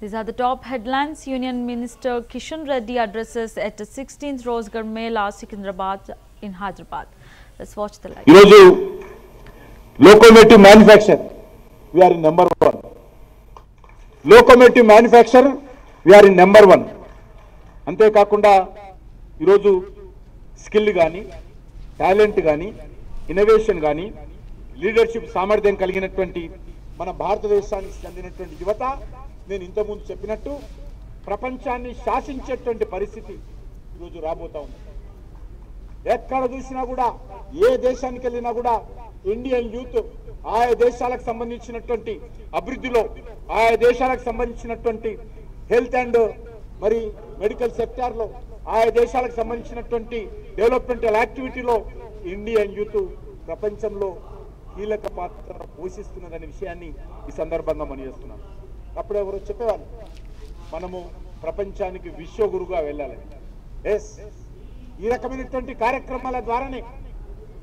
These are the top headlines. Union Minister Kishan Reddy addresses at the 16th Rozgar Mela, Secunderabad in Hyderabad. Let's watch the live. Locomotive manufacture, we are in number 1. Locomotive manufacture, we are in number 1. Ante kakunda iroju skill gaani, talent gaani, innovation gaani, leadership సామర్థ్యం కలిగినటువంటి మన భారతదేశానికి చెందినటువంటి యువత నేను ఇంతకుముందు చెప్పినట్టు ప్రపంచాన్ని శాసించేటువంటి పరిస్థితి ఈరోజు రాబోతా ఉంది. ఎక్కడ చూసినా కూడా ఏ దేశానికి వెళ్ళినా కూడా ఇండియన్ యూత్ ఆయా దేశాలకు సంబంధించినటువంటి అభివృద్ధిలో ఆయా దేశాలకు సంబంధించినటువంటి హెల్త్ అండ్ మరి మెడికల్ సెక్టార్లో ఆయా దేశాలకు సంబంధించినటువంటి డెవలప్మెంటల్ యాక్టివిటీలో ఇండియన్ యూత్ ప్రపంచంలో కీలక పాత్ర పోషిస్తున్నదనే విషయాన్ని ఈ సందర్భంగా మనం చేస్తున్నాం. అప్పుడు ఎవరో చెప్పేవాళ్ళు మనము ప్రపంచానికి విశ్వగురుగా వెళ్ళాలి. ఎస్, ఈ రకమైనటువంటి కార్యక్రమాల ద్వారానే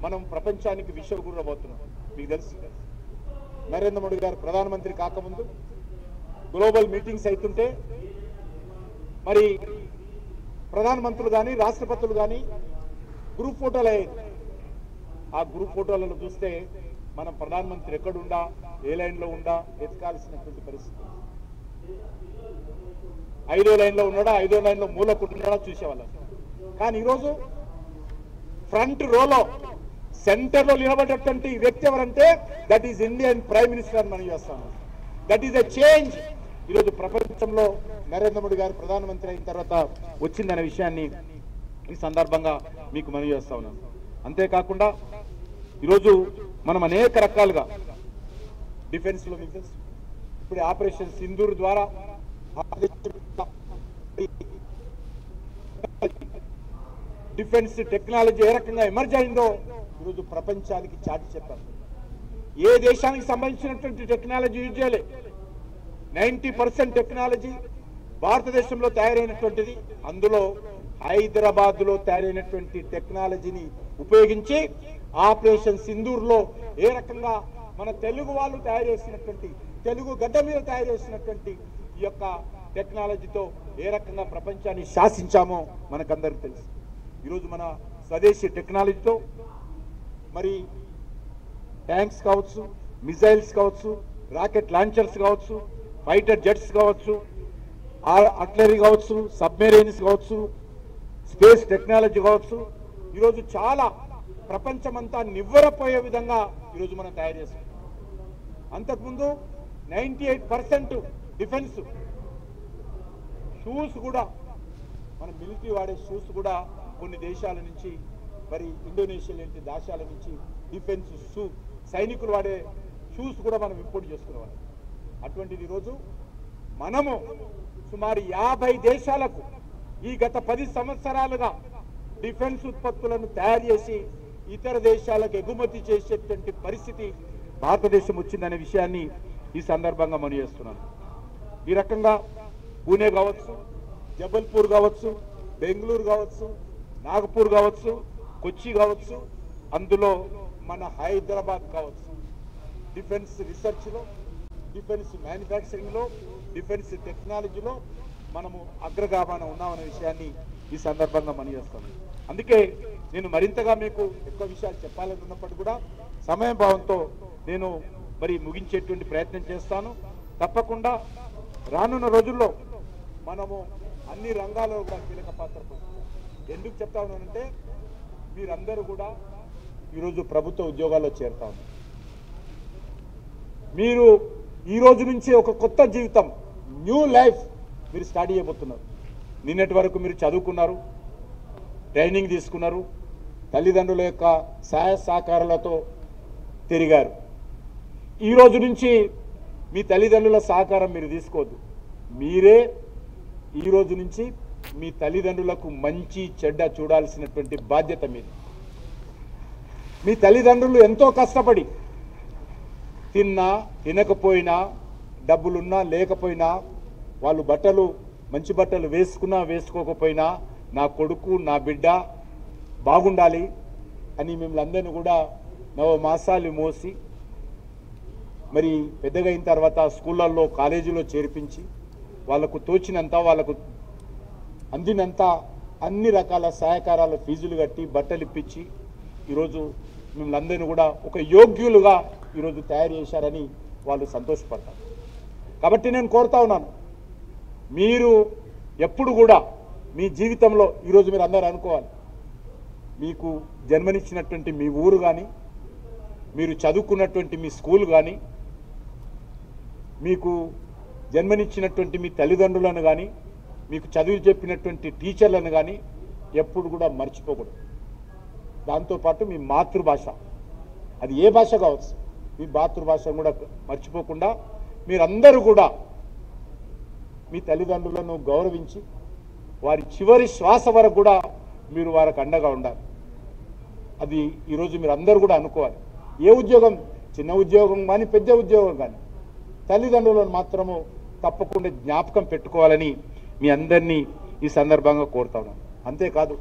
మనం ప్రపంచానికి విశ్వగురు అవుతున్నాం. మీకు తెలుసు, నరేంద్ర మోడీ గారు ప్రధానమంత్రి కాకముందు గ్లోబల్ మీటింగ్స్ అవుతుంటే మరి ప్రధానమంత్రులు కానీ రాష్ట్రపతులు కానీ గ్రూప్ ఫోటోలు అయ్యాయి. ఆ గ్రూప్ ఫోటోలను చూస్తే మనం ప్రధానమంత్రి ఎక్కడుండా ఏ లైన్లో ఉండా ఎతకాల్సినటువంటి పరిస్థితి. 5వ లైన్లో ఉన్నాడా 5వ లైన్లో మూలకుంటున్నాడా చూసేవాళ్ళం. కానీ ఈరోజు ఫ్రంట్ రోలో సెంటర్లో నిలబడేటువంటి వ్యక్తి ఎవరంటే that is Indian prime minister అని మనం చేస్తాము. దట్ ఈజ్ ఎ చేంజ్ ఈరోజు ప్రపంచంలో నరేంద్ర మోడీ గారు ప్రధానమంత్రి అయిన తర్వాత వచ్చిందనే విషయాన్ని ఈ సందర్భంగా మీకు మనవి చేస్తా ఉన్నాను. అంతేకాకుండా ఈరోజు మనం అనేక రకాలుగా డిఫెన్స్లో మీకు తెలుసు, ఇప్పుడు ఆపరేషన్ సింధూర్ ద్వారా డిఫెన్స్ టెక్నాలజీ ఏ రకంగా ఎమర్జ్ అయిందో ఈరోజు ప్రపంచానికి చాటి చెప్పారు. ఏ దేశానికి సంబంధించినటువంటి టెక్నాలజీ యూజ్ చేయలే. 90% టెక్నాలజీ భారతదేశంలో తయారైనటువంటిది. అందులో హైదరాబాద్లో తయారైనటువంటి టెక్నాలజీని ఉపయోగించి ఆపరేషన్ సింధూర్లో ఏ రకంగా మన తెలుగు వాళ్ళు తయారు చేసినటువంటి తెలుగు గడ్డ మీద తయారు చేసినటువంటి ఈ యొక్క టెక్నాలజీతో ఏ రకంగా ప్రపంచాన్ని శాసించామో మనకందరికీ తెలుసు. ఈరోజు మన స్వదేశీ టెక్నాలజీతో మరి ట్యాంక్స్ కావచ్చు, మిజైల్స్ కావచ్చు, రాకెట్ లాంచర్స్ కావచ్చు, ఫైటర్ జెట్స్ కావచ్చు, ఆర్టిలరీ కావచ్చు, సబ్మెరైన్స్ కావచ్చు, స్పేస్ టెక్నాలజీ కావచ్చు, ఈరోజు చాలా ప్రపంచమంతా నివ్వెరపోయే విధంగా ఈరోజు మనం తయారు చేస్తాం. అంతకుముందు 98% డిఫెన్స్ షూస్ కూడా మన మిలిటరీ వాడే షూస్ కూడా కొన్ని దేశాల నుంచి మరి ఇండోనేషియా లాంటి దేశాల నుంచి డిఫెన్స్ షూ సైనికులు వాడే షూస్ కూడా మనం ఇంపోర్ట్ చేసుకునేవాళ్ళం. అటువంటిది ఈరోజు మనము సుమారు 50 దేశాలకు ఈ గత 10 సంవత్సరాలుగా డిఫెన్స్ ఉత్పత్తులను తయారు చేసి ఇతర దేశాలకు ఎగుమతి చేసేటువంటి పరిస్థితి భారతదేశం వచ్చిందనే విషయాన్ని ఈ సందర్భంగా మనం చేస్తున్నాను. ఈ రకంగా పూణే కావచ్చు, జబల్పూర్ కావచ్చు, బెంగళూరు కావచ్చు, నాగపూర్ కావచ్చు, కొచ్చి కావచ్చు, అందులో మన హైదరాబాద్ కావచ్చు, డిఫెన్స్ రీసెర్చ్లో, డిఫెన్స్ మ్యానుఫ్యాక్చరింగ్లో, డిఫెన్స్ టెక్నాలజీలో మనము అగ్రగామాన ఉన్నామనే విషయాన్ని ఈ సందర్భంగా మనం చేస్తాము. అందుకే నేను మరింతగా మీకు ఎక్కువ విషయాలు చెప్పాలనున్నప్పటికీ కూడా సమయ భావంతో నేను మరి ముగించేటువంటి ప్రయత్నం చేస్తాను. తప్పకుండా రానున్న రోజుల్లో మనము అన్ని రంగాల్లో కూడా కీలక పాత్ర పోషిస్తాం. ఎందుకు చెప్తా ఉన్నానంటే మీరందరూ కూడా ఈరోజు ప్రభుత్వ ఉద్యోగాల్లో చేరుతా ఉన్నారు. మీరు ఈ రోజు నుంచి ఒక కొత్త జీవితం, న్యూ లైఫ్ మీరు స్టార్ట్ చేయబోతున్నారు. నిన్నటి వరకు మీరు చదువుకున్నారు, ట్రైనింగ్ తీసుకున్నారు, తల్లిదండ్రుల యొక్క సహాయ సహకారాలతో తిరిగారు. ఈ రోజు నుంచి మీ తల్లిదండ్రుల సహకారం మీరు తీసుకోవద్దు. మీరే ఈ రోజు నుంచి మీ తల్లిదండ్రులకు మంచి చెడ్డ చూడాల్సినటువంటి బాధ్యత మీది. మీ తల్లిదండ్రులు ఎంతో కష్టపడి తిన్నా తినకపోయినా, డబ్బులున్నా లేకపోయినా, వాళ్ళు బట్టలు మంచి బట్టలు వేసుకున్నా వేసుకోకపోయినా నా కొడుకు నా బిడ్డ బాగుండాలి అని మిమ్మల్ని అందరినీ కూడా 9 మాసాలు మోసి మరి పెద్దగా అయిన తర్వాత స్కూళ్ళల్లో కాలేజీలో చేర్పించి వాళ్ళకు తోచినంత వాళ్ళకు అందినంత అన్ని రకాల సహకారాల ఫీజులు కట్టి బట్టలు ఇప్పించి ఈరోజు మిమ్మల్ని అందరినీ కూడా ఒక యోగ్యులుగా ఈరోజు తయారు చేశారని వాళ్ళు సంతోషపడతారు. కాబట్టి నేను కోరుతా ఉన్నాను, మీరు ఎప్పుడు కూడా మీ జీవితంలో ఈరోజు మీరు అందరూ అనుకోవాలి, మీకు జన్మనిచ్చినటువంటి మీ ఊరు కానీ, మీరు చదువుకున్నటువంటి మీ స్కూల్ కానీ, మీకు జన్మనిచ్చినటువంటి మీ తల్లిదండ్రులను కానీ, మీకు చదువు చెప్పినటువంటి టీచర్లను కానీ ఎప్పుడు కూడా మర్చిపోకూడదు. దాంతోపాటు మీ మాతృభాష, అది ఏ భాష కావచ్చు, మీ మాతృభాషను కూడా మర్చిపోకుండా మీరందరూ కూడా మీ తల్లిదండ్రులను గౌరవించి వారి చివరి శ్వాస వరకు కూడా మీరు వారికి అండగా ఉండాలి. అది ఈరోజు మీరు అందరూ కూడా అనుకోవాలి. ఏ ఉద్యోగం, చిన్న ఉద్యోగం కానీ పెద్ద ఉద్యోగం కానీ, తల్లిదండ్రులను మాత్రము తప్పకుండా జ్ఞాపకం పెట్టుకోవాలని మీ అందరినీ ఈ సందర్భంగా కోరుతా ఉన్నాను. అంతేకాదు,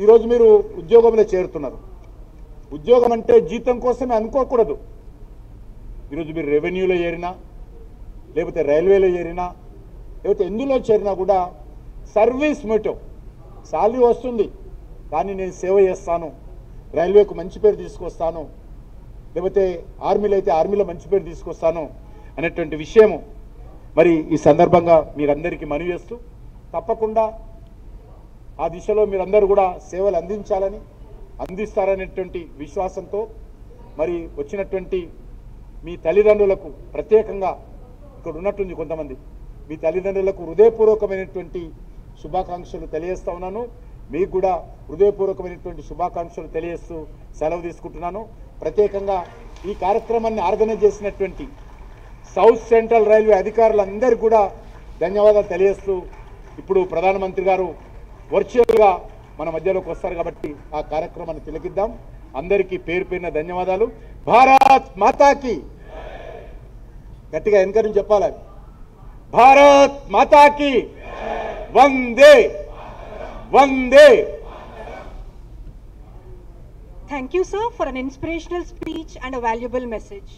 ఈరోజు మీరు ఉద్యోగంలో చేరుతున్నారు. ఉద్యోగం అంటే జీతం కోసమే అనుకోకూడదు. ఈరోజు మీరు రెవెన్యూలో చేరినా, లేకపోతే రైల్వేలో చేరినా, లేకపోతే ఎందులో చేరినా కూడా సర్వీస్ మోటివ్, శాలరీ వస్తుంది కానీ నేను సేవ చేస్తాను, రైల్వేకు మంచి పేరు తీసుకొస్తాను, లేకపోతే ఆర్మీలో అయితే ఆర్మీలో మంచి పేరు తీసుకొస్తాను అనేటువంటి విషయము మరి ఈ సందర్భంగా మీరందరికీ మనవి చేస్తూ, తప్పకుండా ఆ దిశలో మీరందరూ కూడా సేవలు అందిస్తారనేటువంటి విశ్వాసంతో మరి వచ్చినటువంటి మీ తల్లిదండ్రులకు ప్రత్యేకంగా ఇక్కడ ఉన్నట్టుంది కొంతమంది, మీ తల్లిదండ్రులకు హృదయపూర్వకమైనటువంటి శుభాకాంక్షలు తెలియజేస్తా ఉన్నాను. మీకు కూడా హృదయపూర్వకమైనటువంటి శుభాకాంక్షలు తెలియజేస్తూ సెలవు తీసుకుంటున్నాను. ప్రత్యేకంగా ఈ కార్యక్రమాన్ని ఆర్గనైజ్ చేసినటువంటి సౌత్ సెంట్రల్ రైల్వే అధికారులందరికీ కూడా ధన్యవాదాలు తెలియజేస్తూ, ఇప్పుడు ప్రధానమంత్రి గారు వర్చువల్గా మన మధ్యలోకి వస్తారు కాబట్టి ఆ కార్యక్రమాన్ని తిలకిద్దాం. అందరికీ పేరు పేరున ధన్యవాదాలు. భారత్ మాతాకి, గట్టిగా వెనకరించి చెప్పాలి, భారత్ మాతాకి వందే వందే. Thank you, sir, for an inspirational speech and a valuable message.